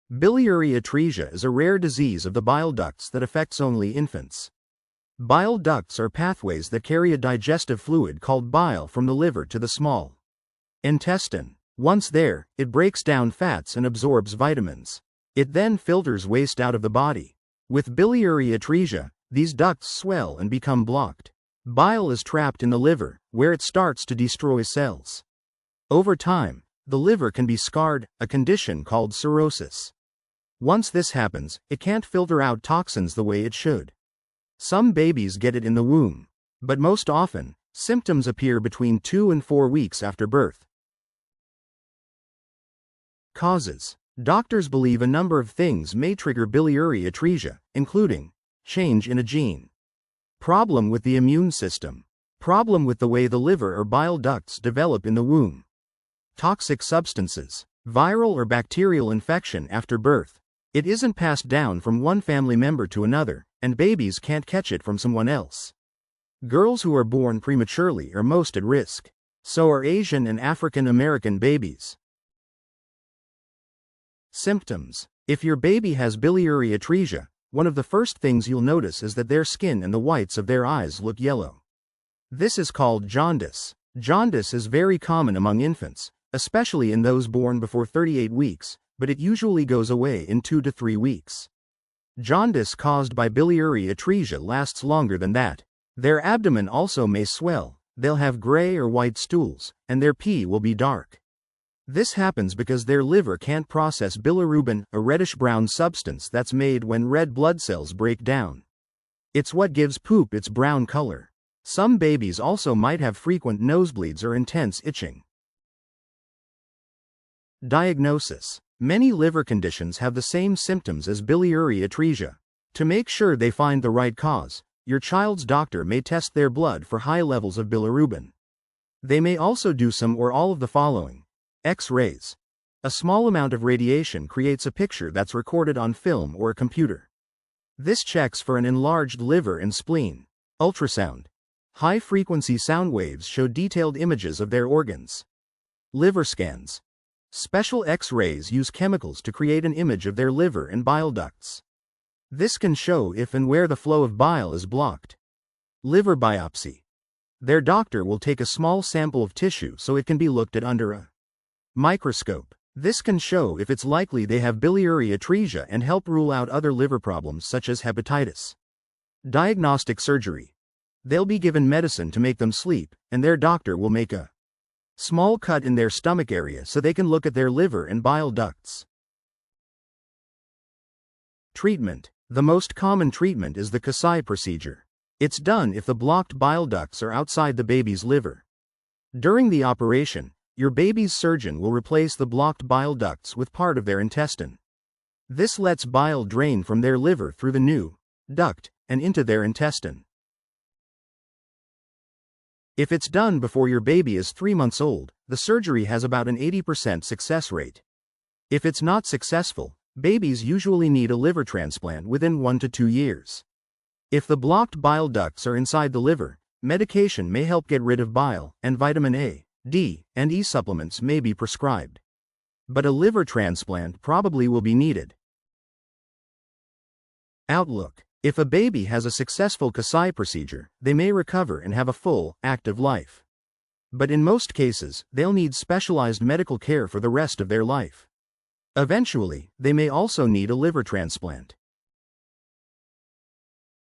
Biliary atresia is a rare disease of the bile ducts that affects only infants. Bile ducts are pathways that carry a digestive fluid called bile from the liver to the small intestine. Once there, it breaks down fats and absorbs vitamins. It then filters waste out of the body. With biliary atresia, these ducts swell and become blocked. Bile is trapped in the liver, where it starts to destroy cells. Over time, the liver can be scarred, a condition called cirrhosis. Once this happens, it can't filter out toxins the way it should. Some babies get it in the womb, but most often, symptoms appear between 2 and 4 weeks after birth. Causes. Doctors believe a number of things may trigger biliary atresia, including change in a gene, problem with the immune system, problem with the way the liver or bile ducts develop in the womb, toxic substances, viral or bacterial infection after birth. It isn't passed down from one family member to another, and babies can't catch it from someone else. Girls who are born prematurely are most at risk. So are Asian and African American babies. Symptoms. If your baby has biliary atresia, one of the first things you'll notice is that their skin and the whites of their eyes look yellow. This is called jaundice. Jaundice is very common among infants, especially in those born before 38 weeks, but it usually goes away in 2 to 3 weeks. Jaundice caused by biliary atresia lasts longer than that. Their abdomen also may swell, they'll have gray or white stools, and their pee will be dark. This happens because their liver can't process bilirubin, a reddish-brown substance that's made when red blood cells break down. It's what gives poop its brown color. Some babies also might have frequent nosebleeds or intense itching. Diagnosis. Many liver conditions have the same symptoms as biliary atresia. To make sure they find the right cause, your child's doctor may test their blood for high levels of bilirubin. They may also do some or all of the following. X-rays. A small amount of radiation creates a picture that's recorded on film or a computer. This checks for an enlarged liver and spleen. Ultrasound. High-frequency sound waves show detailed images of their organs. Liver scans. Special X-rays use chemicals to create an image of their liver and bile ducts. This can show if and where the flow of bile is blocked. Liver biopsy. Their doctor will take a small sample of tissue so it can be looked at under a microscope. This can show if it's likely they have biliary atresia and help rule out other liver problems such as hepatitis. Diagnostic surgery. They'll be given medicine to make them sleep, and their doctor will make a small cut in their stomach area so they can look at their liver and bile ducts. Treatment. The most common treatment is the Kasai procedure. It's done if the blocked bile ducts are outside the baby's liver. During the operation, your baby's surgeon will replace the blocked bile ducts with part of their intestine. This lets bile drain from their liver through the new duct and into their intestine. If it's done before your baby is 3 months old, the surgery has about an 80% success rate. If it's not successful, babies usually need a liver transplant within 1 to 2 years. If the blocked bile ducts are inside the liver, medication may help get rid of bile, and vitamin A, D, and E supplements may be prescribed. But a liver transplant probably will be needed. Outlook. If a baby has a successful Kasai procedure, they may recover and have a full, active life. But in most cases, they'll need specialized medical care for the rest of their life. Eventually, they may also need a liver transplant.